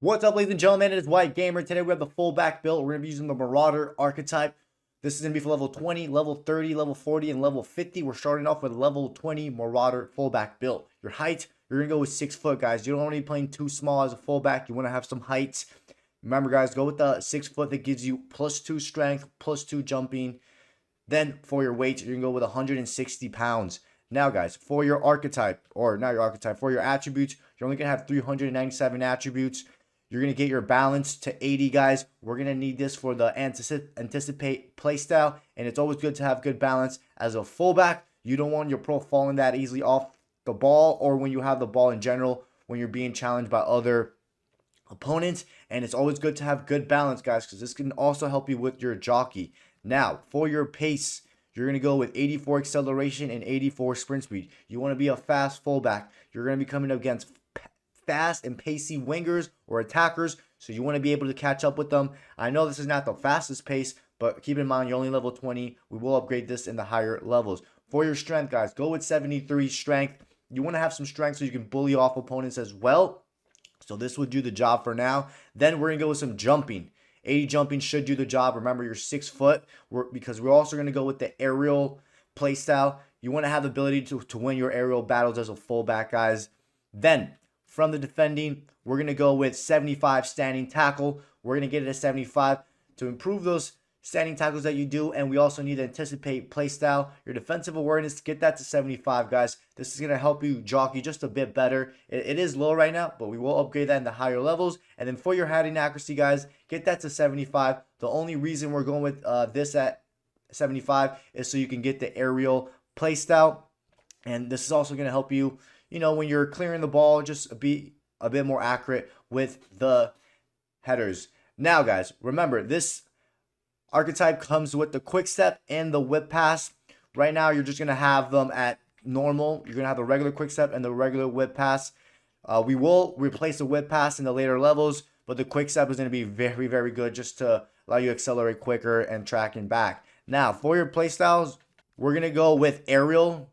What's up, ladies and gentlemen? It is White Gamer. Today we have the fullback build. We're going to be using the Marauder archetype. This is going to be for level 20, level 30, level 40, and level 50. We're starting off with level 20 Marauder fullback build. Your height, you're going to go with 6 foot, guys. You don't want to be playing too small as a fullback. You want to have some height. Remember, guys, go with the 6 foot that gives you +2 strength, +2 jumping. Then for your weight, you're going to go with 160 pounds. Now, guys, for your archetype, or not your archetype, for your attributes, you're only going to have 397 attributes. You're going to get your balance to 80, guys. We're going to need this for the anticipate playstyle, and it's always good to have good balance. As a fullback, you don't want your pro falling that easily off the ball, or when you have the ball in general, when you're being challenged by other opponents. And it's always good to have good balance, guys, because this can also help you with your jockey. Now, for your pace, you're going to go with 84 acceleration and 84 sprint speed. You want to be a fast fullback. You're going to be coming up against fast and pacey wingers or attackers, so you want to be able to catch up with them. I know this is not the fastest pace, but keep in mind you're only level 20. We will upgrade this in the higher levels. For your strength, guys, go with 73 strength. You want to have some strength so you can bully off opponents as well. So this would do the job for now. Then we're going to go with some jumping. 80 jumping should do the job. Remember, you're 6 foot, because we're also going to go with the aerial playstyle. You want to have the ability to win your aerial battles as a fullback, guys. Then from the defending, we're going to go with 75 standing tackle. We're going to get it at 75 to improve those standing tackles that you do. And we also need to anticipate playstyle. Your defensive awareness, get that to 75, guys. This is going to help you jockey just a bit better. It is low right now, but we will upgrade that in the higher levels. And then for your heading accuracy, guys, get that to 75. The only reason we're going with this at 75 is so you can get the aerial playstyle. And this is also going to help you, when you're clearing the ball, just be a bit more accurate with the headers. Now, guys, remember, this archetype comes with the quick step and the whip pass. Right now, you're just going to have them at normal. You're going to have the regular quick step and the regular whip pass. We will replace the whip pass in the later levels, but the quick step is going to be very, very good just to allow you to accelerate quicker and tracking back. Now, for your playstyles, we're going to go with aerial.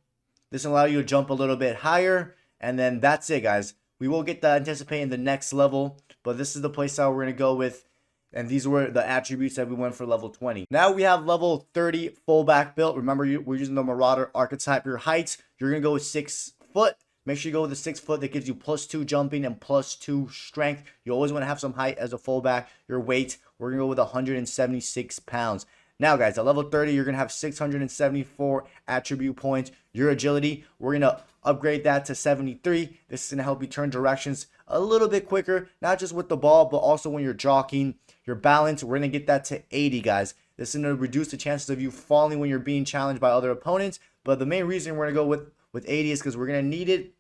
This will allow you to jump a little bit higher, and then that's it, guys. We will get the anticipate in the next level, but this is the playstyle we're going to go with, and these were the attributes that we went for level 20. Now we have level 30 fullback built. Remember, we're using the Marauder archetype. Your heights, you're going to go with 6 foot. Make sure you go with the 6 foot that gives you +2 jumping and +2 strength. You always want to have some height as a fullback. Your weight, we're going to go with 176 pounds. Now, guys, at level 30, you're going to have 674 attribute points. Your agility, we're going to upgrade that to 73. This is going to help you turn directions a little bit quicker, not just with the ball, but also when you're jockeying. Your balance, we're going to get that to 80, guys. This is going to reduce the chances of you falling when you're being challenged by other opponents. But the main reason we're going to go with 80 is because we're going to need it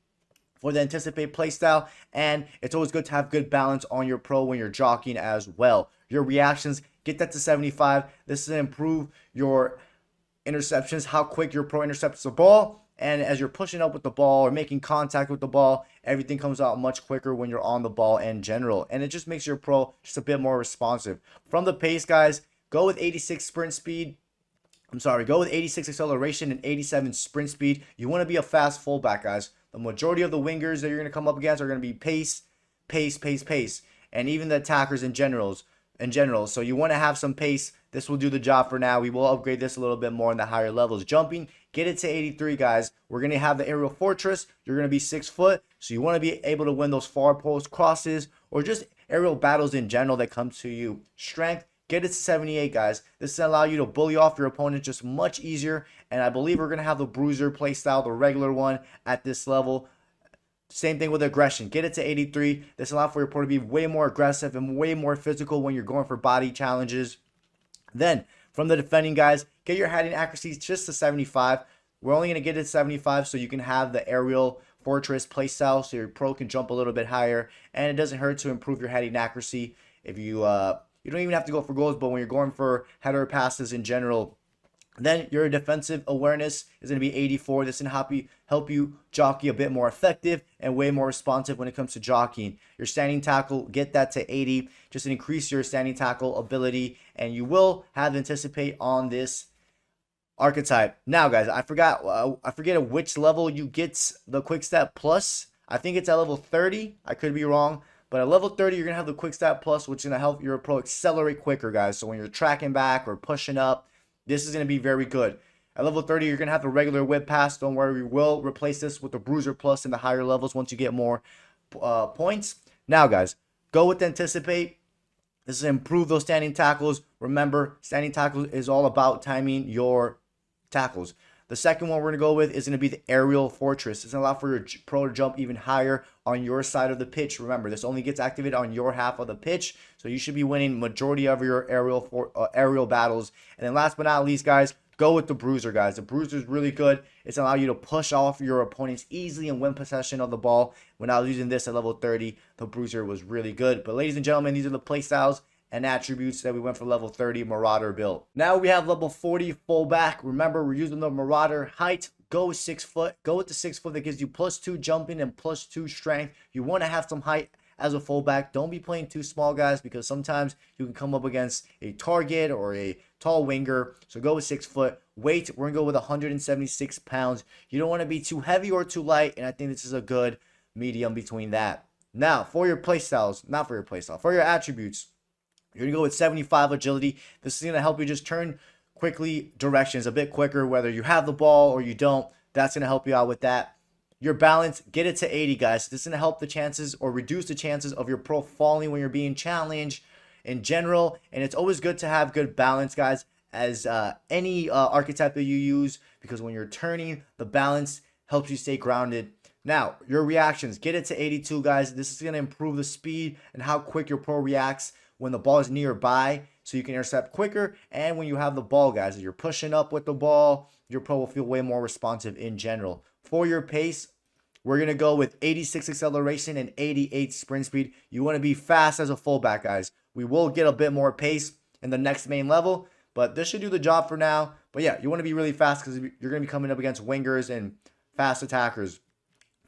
for the anticipate playstyle, and it's always good to have good balance on your pro when you're jockeying as well. Your reactions, get that to 75. This is going to improve your interceptions, how quick your pro intercepts the ball. And as you're pushing up with the ball or making contact with the ball, everything comes out much quicker when you're on the ball in general. And it just makes your pro just a bit more responsive. From the pace, guys, go with 86 sprint speed. Go with 86 acceleration and 87 sprint speed. You want to be a fast fullback, guys. The majority of the wingers that you're going to come up against are going to be pace, pace, pace, pace. And even the attackers in general. So you want to have some pace. This will do the job for now. We will upgrade this a little bit more in the higher levels. Jumping, get it to 83, guys. We're going to have the aerial fortress. You're going to be 6 foot. So you want to be able to win those far post crosses or just aerial battles in general that come to you. Strength, get it to 78, guys. This will allow you to bully off your opponent just much easier. And I believe we're going to have the bruiser playstyle, the regular one, at this level. Same thing with aggression. Get it to 83. This allows for your pro to be way more aggressive and way more physical when you're going for body challenges. Then, from the defending, guys, get your heading accuracy just to 75. We're only going to get it to 75 so you can have the aerial fortress playstyle so your pro can jump a little bit higher. And it doesn't hurt to improve your heading accuracy. If you don't even have to go for goals, but when you're going for header passes in general. Then your defensive awareness is going to be 84. This is going to help you jockey a bit more effective and way more responsive when it comes to jockeying. Your standing tackle, get that to 80. Just increase your standing tackle ability, and you will have anticipate on this archetype. Now, guys, I forget at which level you get the quick step plus. I think it's at level 30. I could be wrong, But at level 30, you're going to have the quick stat plus, which is going to help your pro accelerate quicker, guys. So when you're tracking back or pushing up, this is going to be very good. At level 30, you're going to have the regular whip pass. Don't worry, we will replace this with the bruiser plus in the higher levels once you get more points. Now, guys, go with anticipate. This is improve those standing tackles. Remember, standing tackles is all about timing your tackles. The second one we're going to go with is going to be the aerial fortress. It's going to allow for your pro to jump even higher on your side of the pitch. Remember, this only gets activated on your half of the pitch, so you should be winning majority of your aerial battles. And then last but not least, guys, go with the bruiser, guys. The bruiser is really good. It's going to allow you to push off your opponents easily and win possession of the ball. When I was using this at level 30, the bruiser was really good. But ladies and gentlemen, these are the playstyles and attributes that we went for level 30 Marauder build. Now we have level 40 fullback. Remember, we're using the Marauder height. Go with 6 foot. Go with the 6 foot that gives you +2 jumping and +2 strength. You want to have some height as a fullback. Don't be playing too small, guys, because sometimes you can come up against a target or a tall winger. So go with 6 foot. Weight, we're going to go with 176 pounds. You don't want to be too heavy or too light, and I think this is a good medium between that. Now, for your playstyles, not for your playstyle, for your attributes, you're going to go with 75 agility. This is going to help you just turn quickly directions a bit quicker, whether you have the ball or you don't. That's going to help you out with that. Your balance, get it to 80, guys. This is going to help the chances or reduce the chances of your pro falling when you're being challenged in general. And it's always good to have good balance, guys, as any archetype that you use, because when you're turning, the balance helps you stay grounded. Now, your reactions, get it to 82, guys. This is going to improve the speed and how quick your pro reacts when the ball is nearby, so you can intercept quicker. And when you have the ball, guys, if you're pushing up with the ball, your pro will feel way more responsive in general. For your pace, we're going to go with 86 acceleration and 88 sprint speed. You want to be fast as a fullback, guys. We will get a bit more pace in the next main level, but this should do the job for now. But yeah, you want to be really fast because you're going to be coming up against wingers and fast attackers.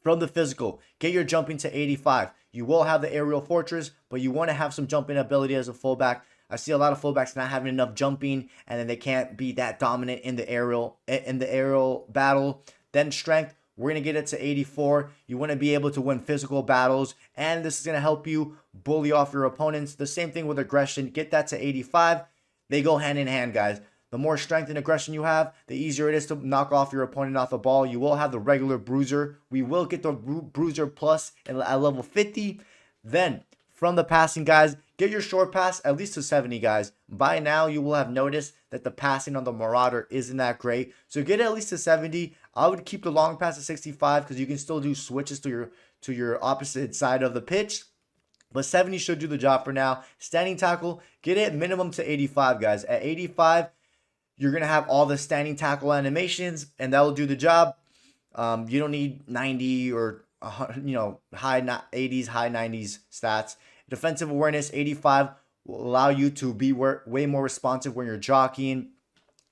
From the physical, get your jumping to 85. You will have the aerial fortress, but you want to have some jumping ability as a fullback. I see a lot of fullbacks not having enough jumping, and then they can't be that dominant in the aerial battle. Then strength, we're going to get it to 84. You want to be able to win physical battles, and this is going to help you bully off your opponents. The same thing with aggression. Get that to 85. They go hand in hand, guys. The more strength and aggression you have, the easier it is to knock off your opponent off the ball. You will have the regular bruiser. We will get the bruiser plus at level 50. Then, from the passing, guys, get your short pass at least to 70, guys. By now, you will have noticed that the passing on the Marauder isn't that great. So get it at least to 70. I would keep the long pass at 65 because you can still do switches to your opposite side of the pitch. But 70 should do the job for now. Standing tackle, get it minimum to 85, guys. At 85, you're going to have all the standing tackle animations, and that will do the job. You don't need 90 or, high 80s, high 90s stats. Defensive awareness, 85, will allow you to be way more responsive when you're jockeying.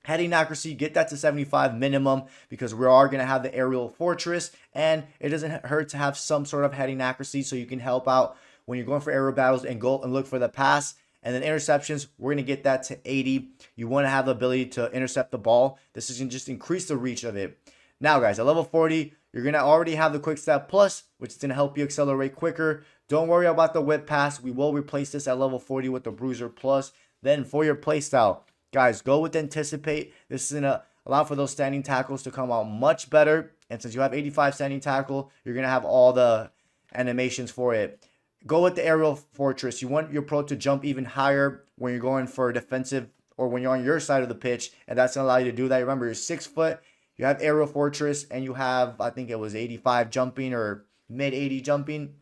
Heading accuracy, get that to 75 minimum, because we are going to have the aerial fortress, and it doesn't hurt to have some sort of heading accuracy so you can help out when you're going for aerial battles and go and look for the pass. And then interceptions, we're going to get that to 80. You want to have the ability to intercept the ball. This is going to just increase the reach of it. Now, guys, at level 40, you're going to already have the quick step plus, which is going to help you accelerate quicker. Don't worry about the whip pass. We will replace this at level 40 with the bruiser plus. Then for your playstyle, guys, go with anticipate. This is going to allow for those standing tackles to come out much better. And since you have 85 standing tackle, you're going to have all the animations for it. Go with the aerial fortress. You want your pro to jump even higher when you're going for defensive or when you're on your side of the pitch, and that's going to allow you to do that. Remember, you're 6 foot, you have aerial fortress, and you have, I think it was 85 jumping or mid 80 jumping.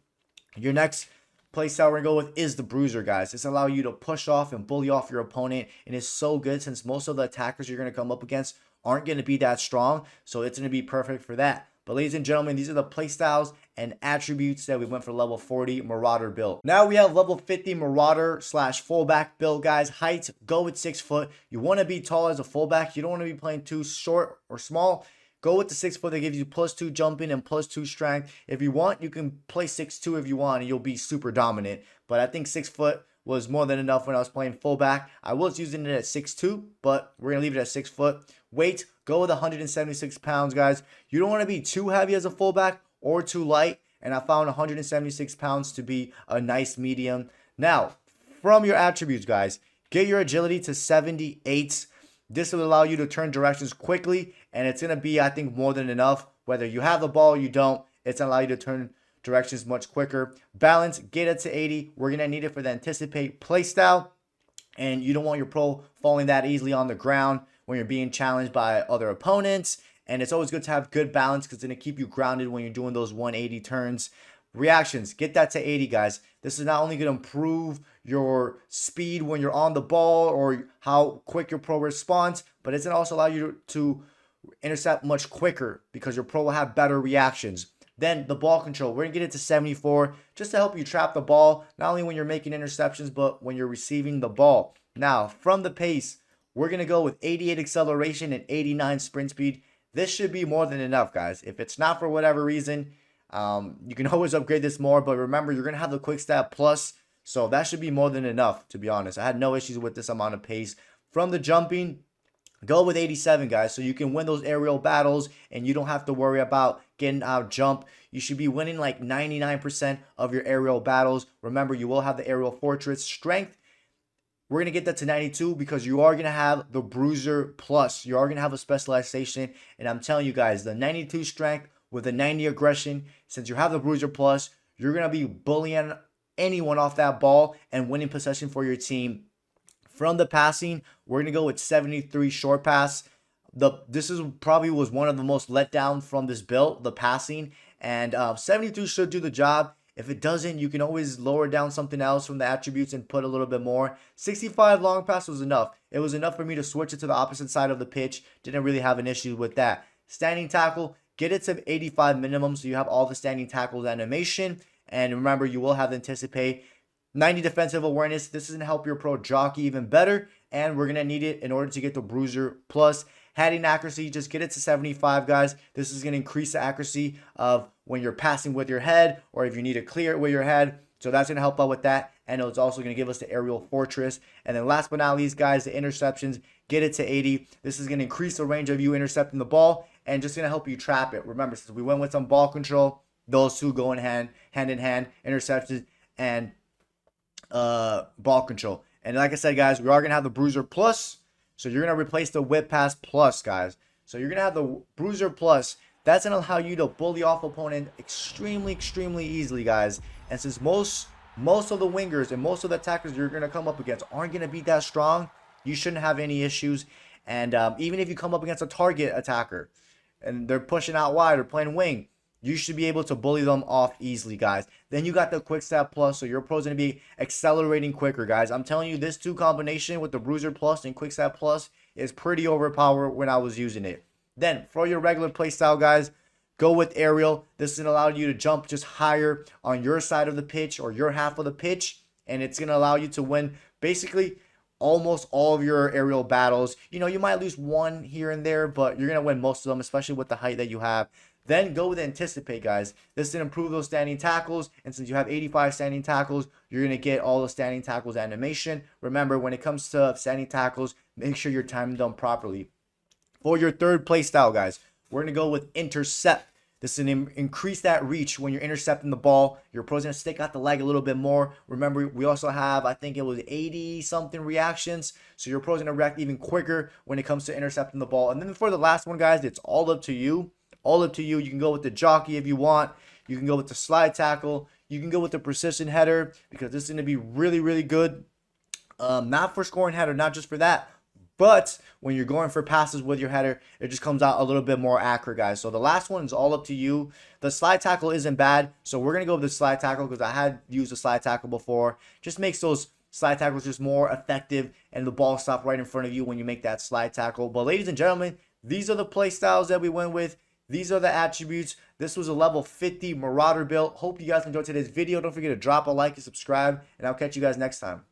Your next playstyle we're going to go with is the bruiser, guys. This allows you to push off and bully off your opponent, and it's so good since most of the attackers you're going to come up against aren't going to be that strong, so it's going to be perfect for that. But ladies and gentlemen, these are the playstyles and attributes that we went for level 40 Marauder build. Now we have level 50 Marauder / fullback build, guys. Height, go with 6 foot. You want to be tall as a fullback. You don't want to be playing too short or small. Go with the 6 foot that gives you +2 jumping and +2 strength. If you want, you can play 6'2" if you want, and you'll be super dominant. But I think 6 foot was more than enough when I was playing fullback. I was using it at 6'2", but we're going to leave it at 6 foot. Weight, go with 176 pounds, guys. You don't want to be too heavy as a fullback or too light. and I found 176 pounds to be a nice medium. Now, from your attributes, guys, get your agility to 78. This will allow you to turn directions quickly, and it's going to be, I think, more than enough. Whether you have the ball or you don't, it's going to allow you to turn directions much quicker. Balance, get it to 80. We're going to need it for the anticipate playstyle, and you don't want your pro falling that easily on the ground when you're being challenged by other opponents. And it's always good to have good balance because it's going to keep you grounded when you're doing those 180 turns. Reactions, get that to 80, guys. This is not only going to improve your speed when you're on the ball or how quick your pro responds, but it's going to also allow you to intercept much quicker because your pro will have better reactions. Then the ball control, we're going to get it to 74 just to help you trap the ball, not only when you're making interceptions, but when you're receiving the ball. Now, from the pace, we're going to go with 88 acceleration and 89 sprint speed. This should be more than enough, guys. If it's not for whatever reason, you can always upgrade this more, but remember, you're going to have the quick stat plus, so that should be more than enough, to be honest. I had no issues with this amount of pace. From the jumping, go with 87, guys, so you can win those aerial battles and you don't have to worry about getting out jump. You should be winning like 99% of your aerial battles. Remember, you will have the aerial fortress strength. We're going to get that to 92 because you are going to have the bruiser plus. You are going to have a specialization, and I'm telling you guys, the 92 strength with the 90 aggression, since you have the bruiser plus, you're going to be bullying anyone off that ball and winning possession for your team. From the passing, we're going to go with 73 short pass. This is probably was one of the most let down from this build, the passing, and 72 should do the job. If it doesn't, you can always lower down something else from the attributes and put a little bit more. 65 long pass was enough. It was enough for me to switch it to the opposite side of the pitch. Didn't really have an issue with that. Standing tackle, get it to 85 minimum so you have all the standing tackles animation. And remember, you will have the anticipate. 90 defensive awareness. This is going to help your pro jockey even better. And we're going to need it in order to get the bruiser plus. Heading accuracy, just get it to 75, guys. This is going to increase the accuracy of when you're passing with your head or if you need to clear it with your head. So that's going to help out with that. And it's also going to give us the aerial fortress. And then last but not least, guys, the interceptions, get it to 80. This is going to increase the range of you intercepting the ball and just going to help you trap it. Remember, since we went with some ball control, those two go in hand in hand, interceptions and ball control. And like I said, guys, we are going to have the bruiser plus. So you're going to replace the whip pass plus, guys. So you're going to have the bruiser plus. That's going to allow you to bully off opponent extremely, extremely easily, guys. And since most of the wingers and most of the attackers you're going to come up against aren't going to be that strong, you shouldn't have any issues. And even if you come up against a target attacker and they're pushing out wide or playing wing, you should be able to bully them off easily, guys. Then you got the quick stat plus, so your pro's going to be accelerating quicker, guys. I'm telling you, this two combination with the bruiser plus and quick stat plus is pretty overpowered when I was using it. Then for your regular playstyle, guys, go with aerial. This is going to allow you to jump just higher on your side of the pitch or your half of the pitch, and it's going to allow you to win basically almost all of your aerial battles. You know, you might lose one here and there, but you're going to win most of them, especially with the height that you have. Then go with anticipate, guys. This is going to improve those standing tackles. And since you have 85 standing tackles, you're going to get all the standing tackles animation. Remember, when it comes to standing tackles, make sure you're timing them properly. For your third play style, guys, we're going to go with intercept. This is going to increase that reach when you're intercepting the ball. Your pro's going to stick out the leg a little bit more. Remember, we also have, I think it was 80-something reactions. So your pro's going to react even quicker when it comes to intercepting the ball. And then for the last one, guys, it's all up to you. All up to you. You can go with the jockey if you want. You can go with the slide tackle. You can go with the precision header because this is going to be really, really good. Not for scoring header, not just for that. But when you're going for passes with your header, it just comes out a little bit more accurate, guys. So the last one is all up to you. The slide tackle isn't bad. So we're going to go with the slide tackle because I had used the slide tackle before. Just makes those slide tackles just more effective and the ball stop right in front of you when you make that slide tackle. But ladies and gentlemen, these are the play styles that we went with. These are the attributes. This was a level 50 Marauder build. Hope you guys enjoyed today's video. Don't forget to drop a like and subscribe, and I'll catch you guys next time.